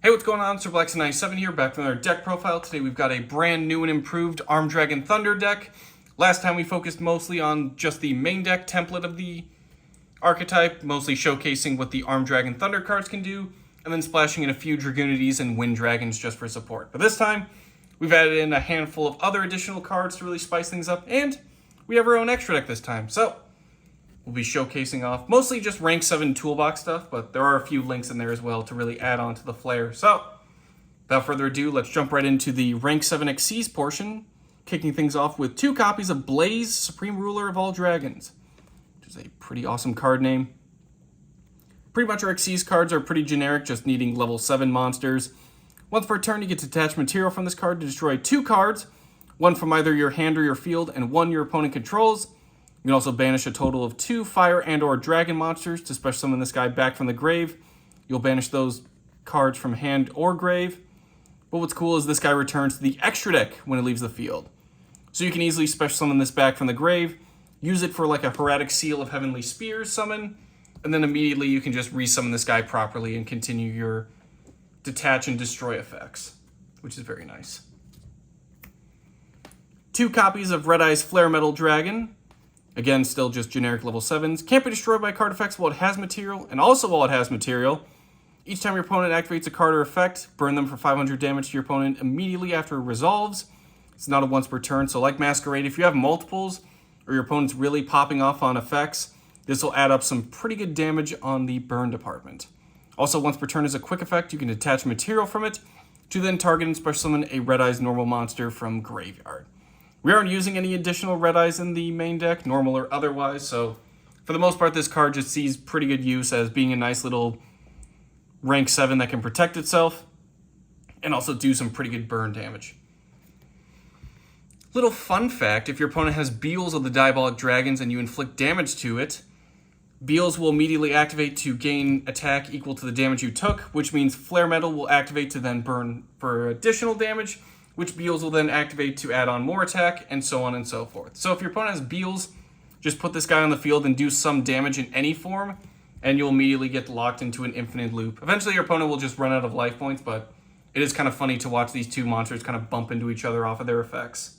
Hey, what's going on? SirBlackson97 here, back with another deck profile. Today we've got a brand new and improved Armed Dragon Thunder deck. Last time we focused mostly on just the main deck template of the archetype, mostly showcasing what the Armed Dragon Thunder cards can do, and then splashing in a few Dragunities and Wind Dragons just for support. But this time, we've added in a handful of other additional cards to really spice things up, and we have our own extra deck this time. So, we'll be showcasing off mostly just rank 7 toolbox stuff, but there are a few links in there as well to really add on to the flair. So, without further ado, let's jump right into the rank 7 Xyz portion, kicking things off with 2 copies of Blaze, Supreme Ruler of all Dragons, which is a pretty awesome card name. Pretty much our Xyz cards are pretty generic, just needing level 7 monsters. Once per turn, you get to attach material from this card to destroy 2 cards, one from either your hand or your field, and one your opponent controls. You can also banish a total of 2 fire and or dragon monsters to special summon this guy back from the grave. You'll banish those cards from hand or grave. But what's cool is this guy returns to the extra deck when it leaves the field. So you can easily special summon this back from the grave, use it for like a Hieratic Seal of Heavenly Spears summon, and then immediately you can just resummon this guy properly and continue your detach and destroy effects, which is very nice. 2 copies of Red Eye's Flare Metal Dragon. Again, still just generic level 7s. Can't be destroyed by card effects while it has material, and also while it has material. Each time your opponent activates a card or effect, burn them for 500 damage to your opponent immediately after it resolves. It's not a once per turn, so like Masquerade, if you have multiples, or your opponent's really popping off on effects, this will add up some pretty good damage on the burn department. Also, once per turn is a quick effect, you can detach material from it, to then target and special summon a Red Eye's normal monster from Graveyard. We aren't using any additional Red Eyes in the main deck, normal or otherwise, so for the most part, this card just sees pretty good use as being a nice little rank 7 that can protect itself and also do some pretty good burn damage. Little fun fact, if your opponent has Beels of the Diabolic Dragons and you inflict damage to it, Beels will immediately activate to gain attack equal to the damage you took, which means Flare Metal will activate to then burn for additional damage, which Beels will then activate to add on more attack, and so on and so forth. So if your opponent has Beels, just put this guy on the field and do some damage in any form, and you'll immediately get locked into an infinite loop. Eventually your opponent will just run out of life points, but it is kind of funny to watch these 2 monsters kind of bump into each other off of their effects.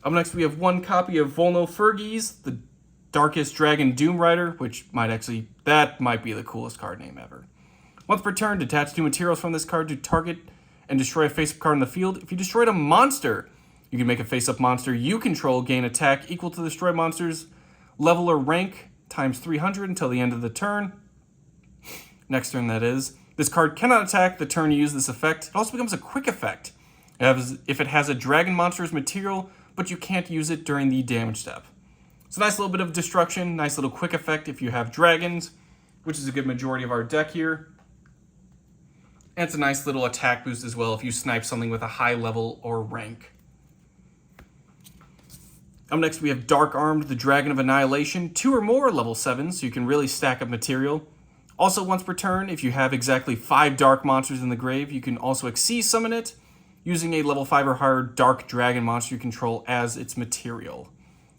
Up next we have 1 copy of Volno Fergies, the Darkest Dragon Doom Rider, which that might be the coolest card name ever. Once per turn, detach 2 materials from this card to target and destroy a face-up card in the field. If you destroyed a monster, you can make a face-up monster you control gain attack equal to the destroyed monster's level or rank times 300 until the end of the turn. Next turn, that is. This card cannot attack the turn you use this effect. It also becomes a quick effect if it has a dragon monster's material, but you can't use it during the damage step. It's a nice little bit of destruction, nice little quick effect if you have dragons, which is a good majority of our deck here. And it's a nice little attack boost as well if you snipe something with a high level or rank. Up next we have Dark Armed, the Dragon of Annihilation. 2 or more level 7s, so you can really stack up material. Also, once per turn, if you have exactly 5 dark monsters in the grave, you can also Xyz summon it, using a level 5 or higher dark dragon monster you control as its material.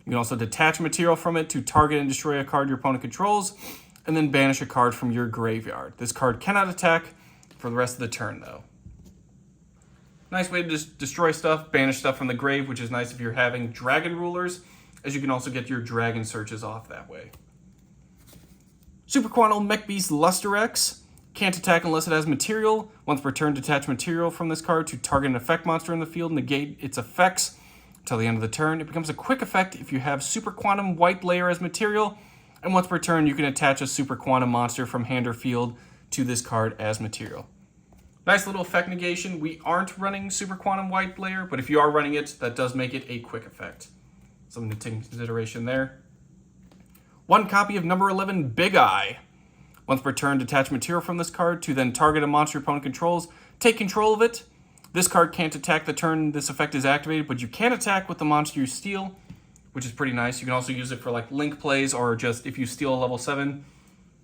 You can also detach material from it to target and destroy a card your opponent controls, and then banish a card from your graveyard. This card cannot attack for the rest of the turn, though. Nice way to just destroy stuff, banish stuff from the grave, which is nice if you're having dragon rulers, as you can also get your dragon searches off that way. Super Quantum Mech Beast Lusterex. Can't attack unless it has material. Once per turn, detach material from this card to target an effect monster in the field, negate its effects until the end of the turn. It becomes a quick effect if you have Super Quantum White Layer as material, and once per turn, you can attach a Super Quantum monster from hand or field to this card as material. Nice little effect negation. We aren't running Super Quantum White Layer, but if you are running it, that does make it a quick effect. Something to take into consideration there. 1 copy of number 11, Big Eye. Once per turn, detach material from this card to then target a monster your opponent controls. Take control of it. This card can't attack the turn this effect is activated, but you can attack with the monster you steal, which is pretty nice. You can also use it for like link plays or just if you steal a level 7.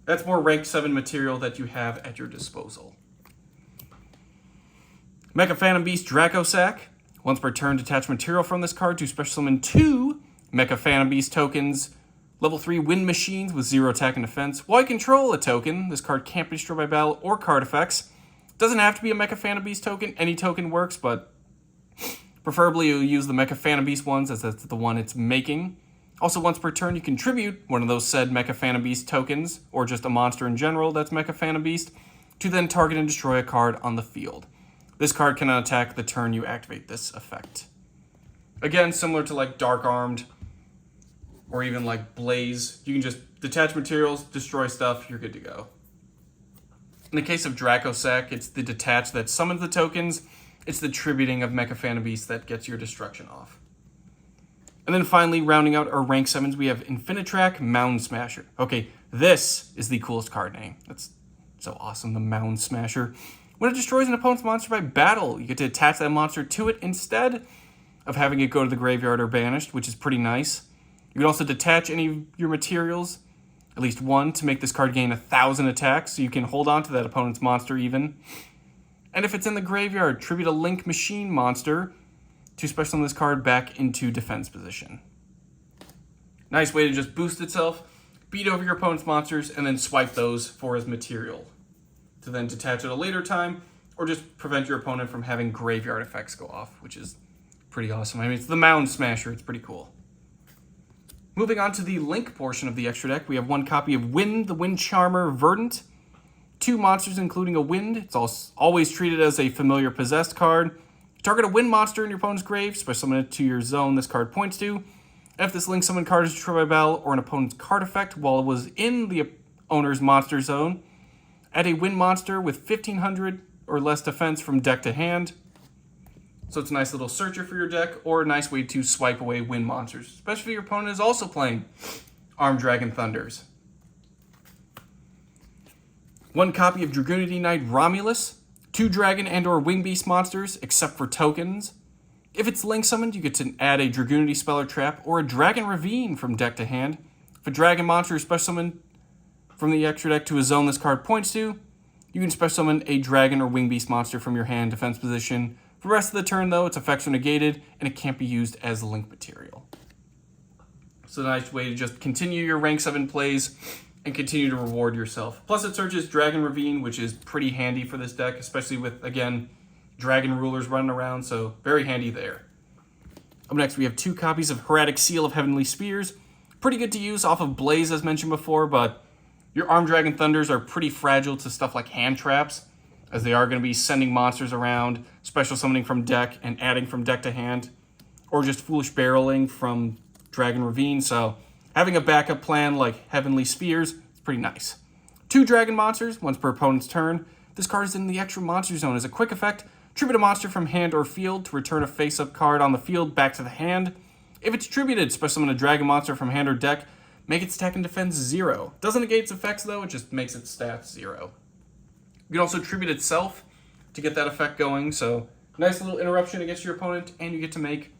That's more rank 7 material that you have at your disposal. Mecha Phantom Beast Dracosac. Once per turn, detach material from this card to special summon 2 Mecha Phantom Beast tokens Level 3 Wind Machines with 0 attack and defense. While you control a token, this card can't be destroyed by battle or card effects. Doesn't have to be a Mecha Phantom Beast token. Any token works, but preferably you'll use the Mecha Phantom Beast ones as that's the one it's making. Also, once per turn, you contribute one of those said Mecha Phantom Beast tokens, or just a monster in general that's Mecha Phantom Beast, to then target and destroy a card on the field. This card cannot attack the turn you activate this effect. Again, similar to like Dark Armed, or even like Blaze, you can just detach materials, destroy stuff, you're good to go. In the case of Dracossack, it's the detach that summons the tokens, it's the tributing of Mecha Phantom Beast that gets your destruction off. And then finally, rounding out our rank 7s, we have Infinitrack Mound Smasher. Okay, this is the coolest card name. That's so awesome, the Mound Smasher. When it destroys an opponent's monster by battle, you get to attach that monster to it instead of having it go to the graveyard or banished, which is pretty nice. You can also detach any of your materials, at least one, to make this card gain 1,000 attacks, so you can hold on to that opponent's monster even. And if it's in the graveyard, tribute a Link Machine monster to special summon this card back into defense position. Nice way to just boost itself, beat over your opponent's monsters, and then swipe those for his material to then detach at a later time, or just prevent your opponent from having graveyard effects go off, which is pretty awesome. I mean, it's the Mound Smasher, it's pretty cool. Moving on to the Link portion of the extra deck, we have one copy of Wind, the Wind Charmer Verdant. 2 monsters including a Wind. It's always treated as a familiar possessed card. Target a Wind monster in your opponent's grave, special summon it to your zone this card points to. And if this Link summon card is destroyed by battle or an opponent's card effect while it was in the owner's monster zone, add a Wind monster with 1,500 or less defense from deck to hand. So it's a nice little searcher for your deck, or a nice way to swipe away Wind monsters, especially if your opponent is also playing Armed Dragon Thunders. One copy of Dragunity Knight Romulus. 2 dragon and or wing beast monsters, except for tokens. If it's Link summoned, you get to add a Dragunity spell or trap, or a Dragon Ravine from deck to hand. If a dragon monster is special summoned from the extra deck to a zone this card points to, you can special summon a dragon or wing beast monster from your hand defense position. For the rest of the turn, though, its effects are negated, and it can't be used as Link material. So a nice way to just continue your rank 7 plays and continue to reward yourself. Plus it searches Dragon Ravine, which is pretty handy for this deck, especially with, again, Dragon Rulers running around, so very handy there. Up next, we have 2 copies of Hieratic Seal of Heavenly Spears. Pretty good to use off of Blaze, as mentioned before, but your Armed Dragon Thunders are pretty fragile to stuff like hand traps, as they are going to be sending monsters around, special summoning from deck, and adding from deck to hand, or just foolish barreling from Dragon Ravine, so having a backup plan like Heavenly Spears is pretty nice. 2 dragon monsters, once per opponent's turn. This card is in the extra monster zone as a quick effect. Tribute a monster from hand or field to return a face-up card on the field back to the hand. If it's tributed, special summon a dragon monster from hand or deck, make its attack and defense 0. Doesn't negate its effects though, it just makes its stats 0. You can also tribute itself to get that effect going, so nice little interruption against your opponent, and you get to make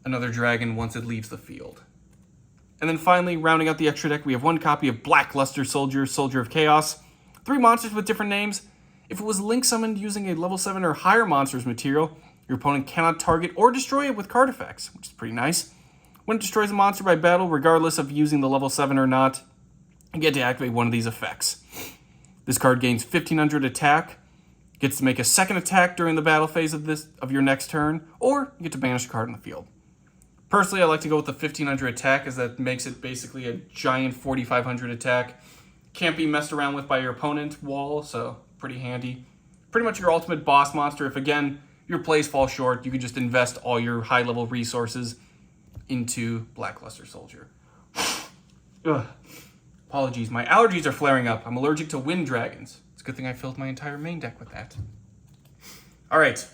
another dragon once it leaves the field. And then finally, rounding out the extra deck, we have 1 copy of Blackluster Soldier, Soldier of Chaos. 3 monsters with different names. If it was Link summoned using a level 7 or higher monsters material, your opponent cannot target or destroy it with card effects, which is pretty nice. When it destroys a monster by battle, regardless of using the level 7 or not, you get to activate one of these effects. This card gains 1,500 attack, gets to make a second attack during the battle phase of your next turn, or you get to banish a card in the field. Personally, I like to go with the 1,500 attack, as that makes it basically a giant 4,500 attack. Can't be messed around with by your opponent wall, so pretty handy. Pretty much your ultimate boss monster. If, again, your plays fall short, you can just invest all your high-level resources into Blackluster Soldier. Ugh. Apologies, my allergies are flaring up. I'm allergic to wind dragons. It's a good thing I filled my entire main deck with that. Alright,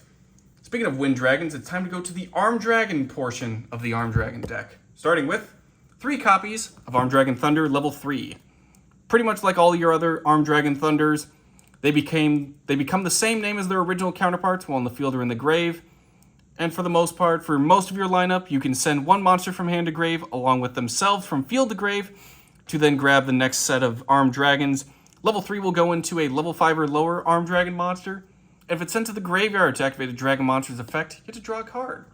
speaking of wind dragons, it's time to go to the Armed Dragon portion of the Armed Dragon deck. Starting with 3 copies of Armed Dragon Thunder level 3. Pretty much like all your other Armed Dragon Thunders, they become the same name as their original counterparts while in the field or in the grave. And for the most part, for most of your lineup, you can send 1 monster from hand to grave along with themselves from field to grave to then grab the next set of Armed Dragons. Level 3 will go into a level 5 or lower Armed Dragon monster. And if it's sent to the graveyard to activate a Dragon monster's effect, you get to draw a card.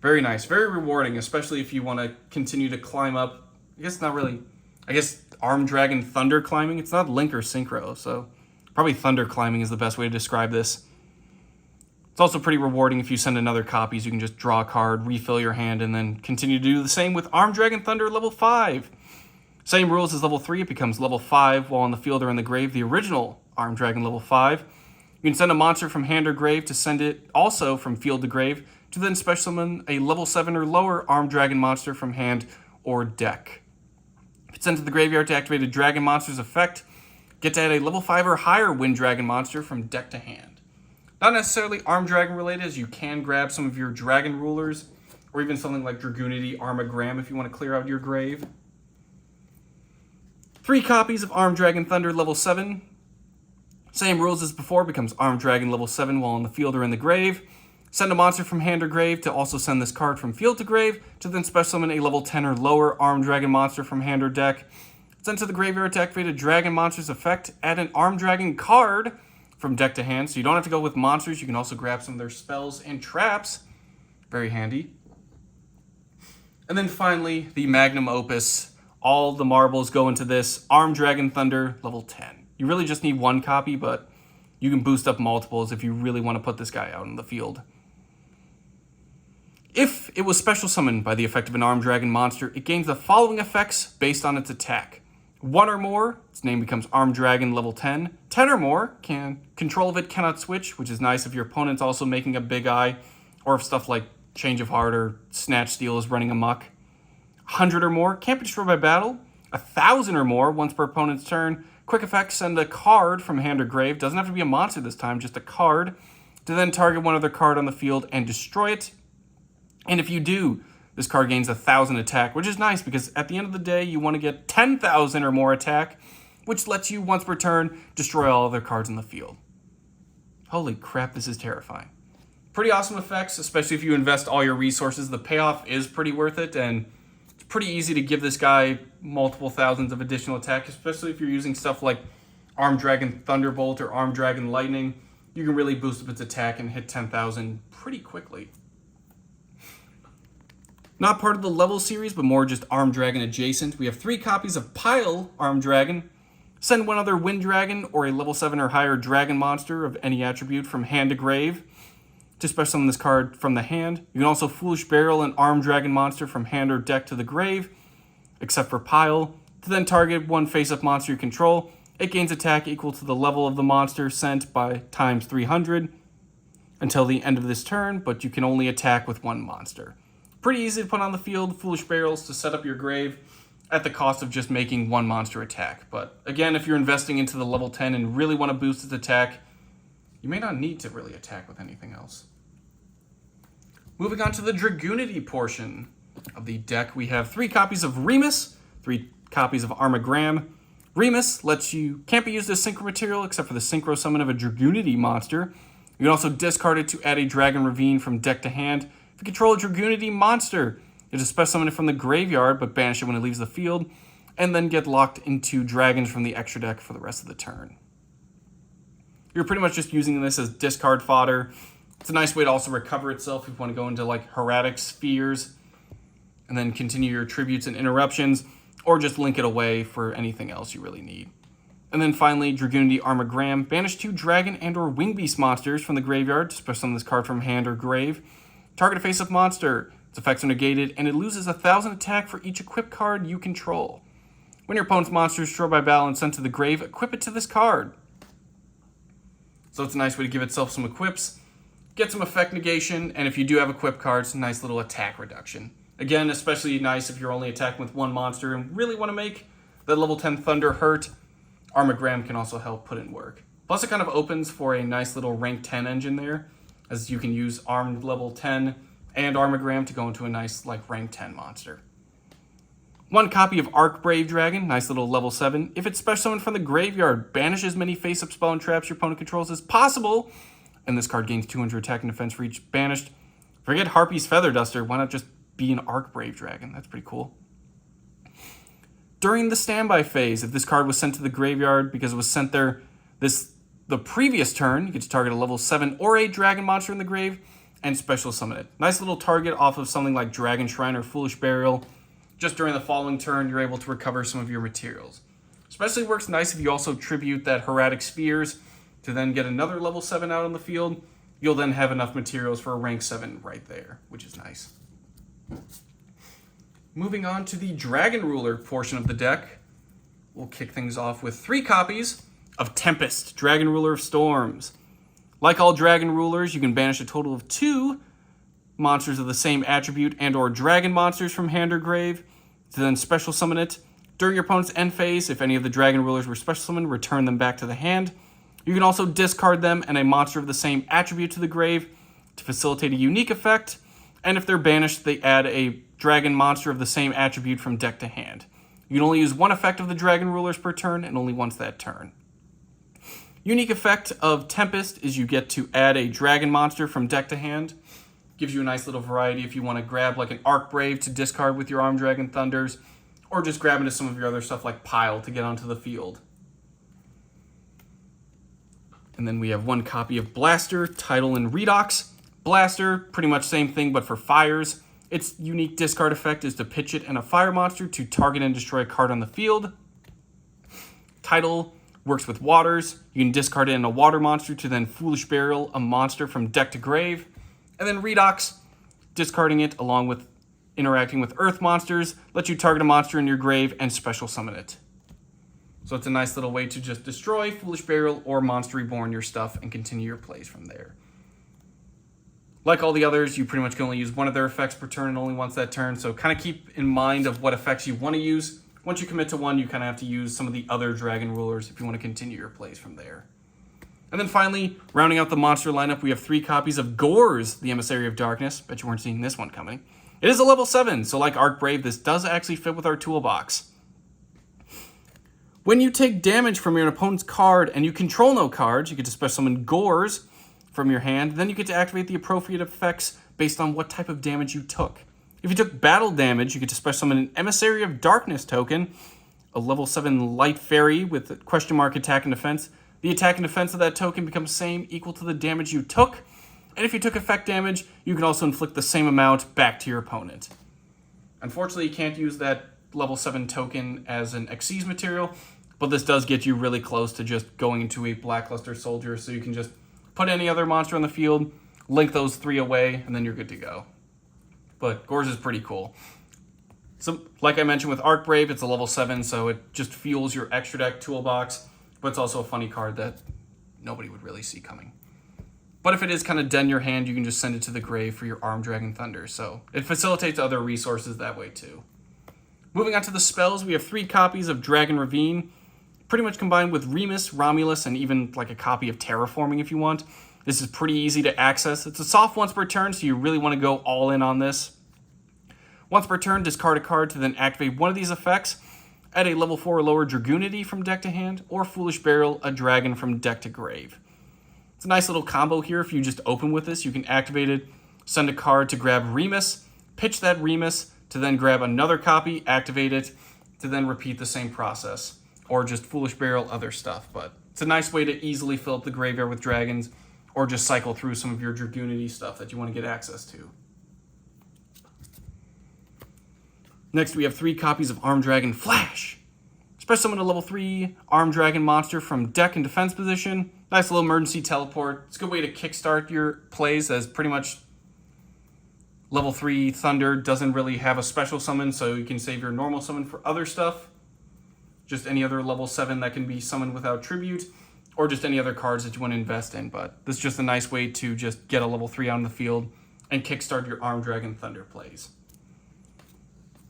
Very nice, very rewarding, especially if you want to continue to climb up. I guess Armed Dragon Thunder climbing. It's not Link or Synchro, so Probably thunder climbing is the best way to describe this. It's also pretty rewarding if you send another copy, so you can just draw a card, refill your hand, and then continue to do the same with Armed Dragon Thunder level 5. Same rules as level 3, it becomes level 5 while on the field or in the grave, the original Armed Dragon level 5. You can send a monster from hand or grave to send it also from field to grave, to then special summon a level 7 or lower Armed Dragon monster from hand or deck. If it's sent to the graveyard to activate a Dragon monster's effect, get to add a level 5 or higher Wind Dragon monster from deck to hand. Not necessarily Armed Dragon related, as you can grab some of your Dragon Rulers, or even something like Dragunity, Armagram if you want to clear out your grave. 3 copies of Armed Dragon Thunder level 7. Same rules as before, becomes Armed Dragon level 7 while on the field or in the grave. Send a monster from hand or grave to also send this card from field to grave, to then special summon a level 10 or lower Armed Dragon monster from hand or deck. Send to the graveyard to activate a Dragon monster's effect, add an Armed Dragon card from deck to hand, so you don't have to go with monsters. You can also grab some of their spells and traps. Very handy. And then finally, the magnum opus. All the marbles go into this Armed Dragon Thunder level 10. You really just need 1 copy, but you can boost up multiples if you really want to put this guy out in the field. If it was special summoned by the effect of an Armed Dragon monster, it gains the following effects based on its attack. 1 or more, its name becomes Armed Dragon level 10. 10 or more, control of it cannot switch, which is nice if your opponent's also making a big eye, or if stuff like Change of Heart or Snatch Steal is running amok. 100 or more, can't be destroyed by battle. 1,000 or more, once per opponent's turn. Quick effect, send a card from hand or grave. Doesn't have to be a monster this time, just a card. To then target one other card on the field and destroy it. And if you do, this card gains 1,000 attack, which is nice because at the end of the day, you want to get 10,000 or more attack, which lets you, once per turn, destroy all other cards in the field. Holy crap, this is terrifying. Pretty awesome effects, especially if you invest all your resources. The payoff is pretty worth it, and it's pretty easy to give this guy multiple thousands of additional attack, especially if you're using stuff like Armed Dragon Thunderbolt or Armed Dragon Lightning. You can really boost up its attack and hit 10,000 pretty quickly. Not part of the level series, but more just Armed Dragon adjacent. We have 3 copies of Pile Armed Dragon. Send 1 other Wind Dragon or a level 7 or higher Dragon monster of any attribute from hand to grave to special summon this card from the hand. You can also Foolish Burial an Armed Dragon monster from hand or deck to the grave, except for Pile, to then target 1 face-up monster you control. It gains attack equal to the level of the monster sent by times 300 until the end of this turn, but you can only attack with 1 monster. Pretty easy to put on the field, Foolish Burials to set up your grave at the cost of just making 1 monster attack. But again, if you're investing into the level 10 and really want to boost its attack, you may not need to really attack with anything else. Moving on to the Dragunity portion of the deck, we have 3 copies of Remus, 3 copies of Armagram. Remus can't be used as synchro material except for the synchro summon of a Dragunity monster. You can also discard it to add a Dragon Ravine from deck to hand. If you control a Dragunity monster, you just special summon it from the graveyard, but banish it when it leaves the field, and then get locked into dragons from the extra deck for the rest of the turn. You're pretty much just using this as discard fodder. It's a nice way to also recover itself if you want to go into like Hieratic Spheres, and then continue your tributes and interruptions, or just link it away for anything else you really need. And then finally, Dragunity Armagram. Banish 2 dragon and or wing beast monsters from the graveyard to special summon this card from hand or grave. Target a face-up monster. Its effects are negated, and it loses 1,000 attack for each equipped card you control. When your opponent's monster is destroyed by battle and sent to the grave, equip it to this card. So it's a nice way to give itself some equips, get some effect negation, and if you do have equipped cards, a nice little attack reduction. Again, especially nice if you're only attacking with 1 monster and really want to make that level 10 Thunder hurt. Armagram can also help put in work. Plus it kind of opens for a nice little rank 10 engine there, as you can use Armed level 10 and Armagram to go into a nice like rank 10 monster. 1 copy of Arc Brave Dragon, nice little level 7. If it's special summoned from the graveyard, banish as many face-up spell and traps your opponent controls as possible, and this card gains 200 attack and defense for each banished. Forget Harpy's Feather Duster, why not just be an Arc Brave Dragon? That's pretty cool. During the standby phase, if this card was sent to the graveyard because it was sent there the previous turn, you get to target a level 7 or 8 dragon monster in the grave and special summon it. Nice little target off of something like Dragon Shrine or Foolish Burial. Just during the following turn, you're able to recover some of your materials. Especially works nice if you also tribute that Hieratic Spears to then get another level 7 out on the field. You'll then have enough materials for a rank 7 right there, which is nice. Moving on to the Dragon Ruler portion of the deck, we'll kick things off with 3 copies of Tempest, Dragon Ruler of Storms. Like all Dragon Rulers, you can banish a total of 2 monsters of the same attribute and or dragon monsters from hand or grave to then special summon it. During your opponent's end phase, if any of the Dragon Rulers were special summoned, return them back to the hand. You can also discard them and a monster of the same attribute to the grave to facilitate a unique effect. And if they're banished, they add a dragon monster of the same attribute from deck to hand. You can only use 1 effect of the Dragon Rulers per turn and only once that turn. Unique effect of Tempest is you get to add a dragon monster from deck to hand. Gives you a nice little variety if you want to grab like an Archbrave to discard with your Armed Dragon Thunders, or just grab into some of your other stuff like Pile to get onto the field. And then we have 1 copy of Blaster, Tidal, and Redox. Blaster, pretty much same thing, but for fires. Its unique discard effect is to pitch it and a fire monster to target and destroy a card on the field. Tidal works with waters. You can discard it and a water monster to then Foolish Burial a monster from deck to grave. And then Redox, discarding it along with interacting with earth monsters, lets you target a monster in your grave and special summon it. So it's a nice little way to just destroy, Foolish Burial, or Monster Reborn your stuff and continue your plays from there. Like all the others, you pretty much can only use 1 of their effects per turn and only once that turn, so kind of keep in mind of what effects you want to use. Once you commit to 1, you kind of have to use some of the other Dragon Rulers if you want to continue your plays from there. And then finally, rounding out the monster lineup, we have 3 copies of Gorz, the Emissary of Darkness. Bet you weren't seeing this one coming. It is a level 7, so like Archbrave, this does actually fit with our toolbox. When you take damage from your opponent's card and you control no cards, you get to special summon Gorz from your hand. Then you get to activate the appropriate effects based on what type of damage you took. If you took battle damage, you get to special summon an Emissary of Darkness token, a level 7 light fairy with a question mark attack and defense. The attack and defense of that token becomes same, equal to the damage you took. And if you took effect damage, you can also inflict the same amount back to your opponent. Unfortunately, you can't use that level 7 token as an Xyz material, but this does get you really close to just going into a Blackluster Soldier, so you can just put any other monster on the field, link those 3 away, and then you're good to go. But Gorz is pretty cool. So, like I mentioned with Archbrave, it's a level 7, so it just fuels your extra deck toolbox, but it's also a funny card that nobody would really see coming. But if it is kind of dead in your hand, you can just send it to the grave for your Armed Dragon Thunder, so it facilitates other resources that way too. Moving on to the spells, we have 3 copies of Dragon Ravine, pretty much combined with Remus, Romulus, and even like a copy of Terraforming if you want. This is pretty easy to access. It's a soft once per turn, so you really want to go all in on this. Once per turn, discard a card to then activate one of these effects. Add a level 4 or lower Dragunity from deck to hand, or Foolish Burial a dragon from deck to grave. It's a nice little combo here. If you just open with this, you can activate it, send a card to grab Remus, pitch that Remus to then grab another copy, activate it, to then repeat the same process. Or just Foolish Burial other stuff. But it's a nice way to easily fill up the graveyard with dragons, or just cycle through some of your Dragunity stuff that you want to get access to. Next, we have 3 copies of Armed Dragon Flash. Special summon a level 3 Armed Dragon monster from deck and defense position. Nice little emergency teleport. It's a good way to kickstart your plays, as pretty much level 3 Thunder doesn't really have a special summon, so you can save your normal summon for other stuff. Just any other level 7 that can be summoned without tribute, or just any other cards that you want to invest in. But this is just a nice way to just get a level 3 out on the field and kickstart your Armed Dragon Thunder plays.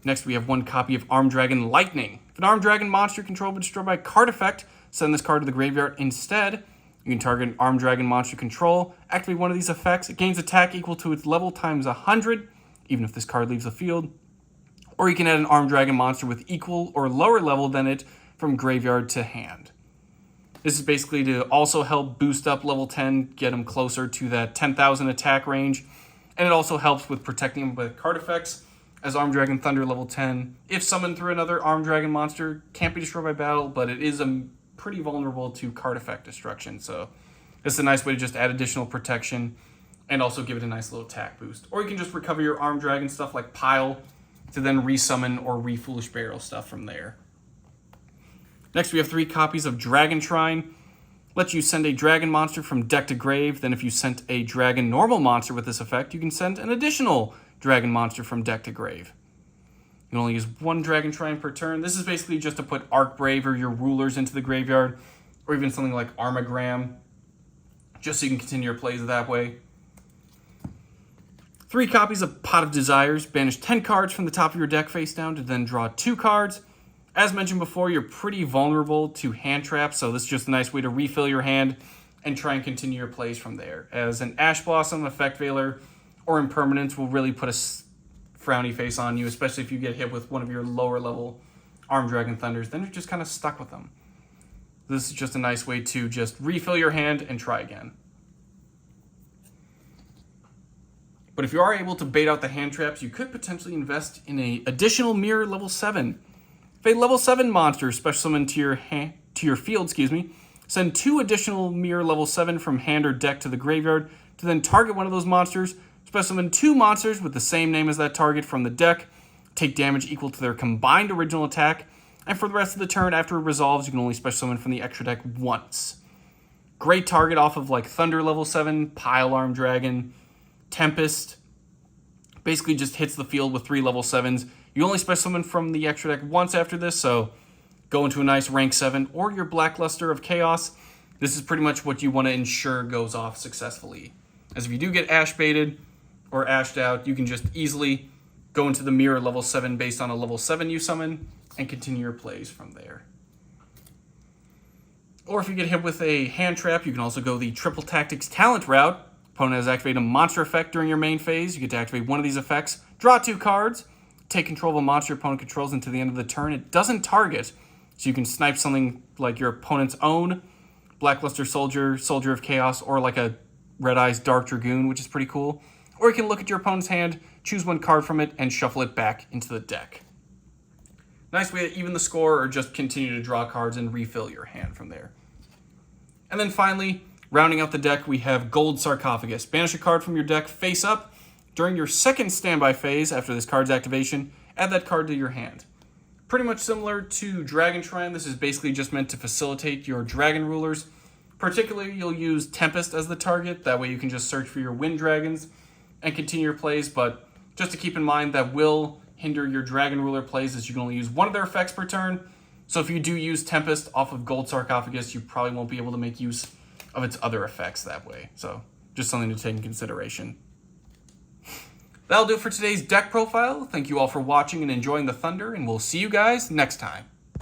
Next, we have 1 copy of Armed Dragon Lightning. If an Armed Dragon monster controlled but destroyed by a card effect, send this card to the graveyard instead. You can target an Armed Dragon monster control, activate one of these effects. It gains attack equal to its level times 100, even if this card leaves the field. Or you can add an Armed Dragon monster with equal or lower level than it from graveyard to hand. This is basically to also help boost up level 10, get them closer to that 10,000 attack range. And it also helps with protecting them with card effects, as Armed Dragon Thunder level 10, if summoned through another Armed Dragon monster, can't be destroyed by battle, but it is pretty vulnerable to card effect destruction. So this is a nice way to just add additional protection and also give it a nice little attack boost. Or you can just recover your Armed Dragon stuff like Pile to then resummon or re-Foolish Burial stuff from there. Next, we have 3 copies of Dragon Shrine. Lets you send a dragon monster from deck to grave. Then if you sent a dragon normal monster with this effect, you can send an additional dragon monster from deck to grave. You can only use 1 Dragon Shrine per turn. This is basically just to put Archbrave or your rulers into the graveyard, or even something like Armagram, just so you can continue your plays that way. 3 copies of Pot of Desires. Banish 10 cards from the top of your deck face down to then draw 2 cards. As mentioned before, you're pretty vulnerable to hand traps, so this is just a nice way to refill your hand and try and continue your plays from there. As an Ash Blossom, Effect Veiler, or Impermanence will really put a frowny face on you, especially if you get hit with one of your lower level Armed Dragon Thunders, then you're just kind of stuck with them. This is just a nice way to just refill your hand and try again. But if you are able to bait out the hand traps, you could potentially invest in an additional Mirror level 7. If a level 7 monster special summon to your field, send 2 additional Mirror level 7 from hand or deck to the graveyard to then target one of those monsters. Special summon 2 monsters with the same name as that target from the deck. Take damage equal to their combined original attack. And for the rest of the turn, after it resolves, you can only special summon from the extra deck once. Great target off of like Thunder level 7, Pile Arm Dragon, Tempest. Basically just hits the field with 3 level 7s. You only special summon from the extra deck once after this, so go into a nice rank 7 or your Blackluster of Chaos. This is pretty much what you want to ensure goes off successfully. As if you do get Ash baited or Ashed out, you can just easily go into the Mirror level 7 based on a level 7 you summon and continue your plays from there. Or if you get hit with a hand trap, you can also go the Triple Tactics Talent route. Opponent has activated a monster effect during your main phase. You get to activate one of these effects, draw 2 cards, take control of a monster your opponent controls until the end of the turn. It doesn't target, so you can snipe something like your opponent's own Blackluster Soldier, Soldier of Chaos, or like a Red Eyes Dark Dragoon, which is pretty cool. Or you can look at your opponent's hand, choose 1 card from it, and shuffle it back into the deck. Nice way to even the score or just continue to draw cards and refill your hand from there. And then finally, rounding out the deck, we have Gold Sarcophagus. Banish a card from your deck face up. During your second standby phase after this card's activation, add that card to your hand. Pretty much similar to Dragon Shrine, this is basically just meant to facilitate your Dragon Rulers. Particularly, you'll use Tempest as the target. That way you can just search for your Wind Dragons and continue your plays. But just to keep in mind, that will hinder your Dragon Ruler plays as you can only use 1 of their effects per turn. So if you do use Tempest off of Gold Sarcophagus, you probably won't be able to make use of its other effects that way. So just something to take in consideration. That'll do it for today's deck profile. Thank you all for watching and enjoying the Thunder, and we'll see you guys next time.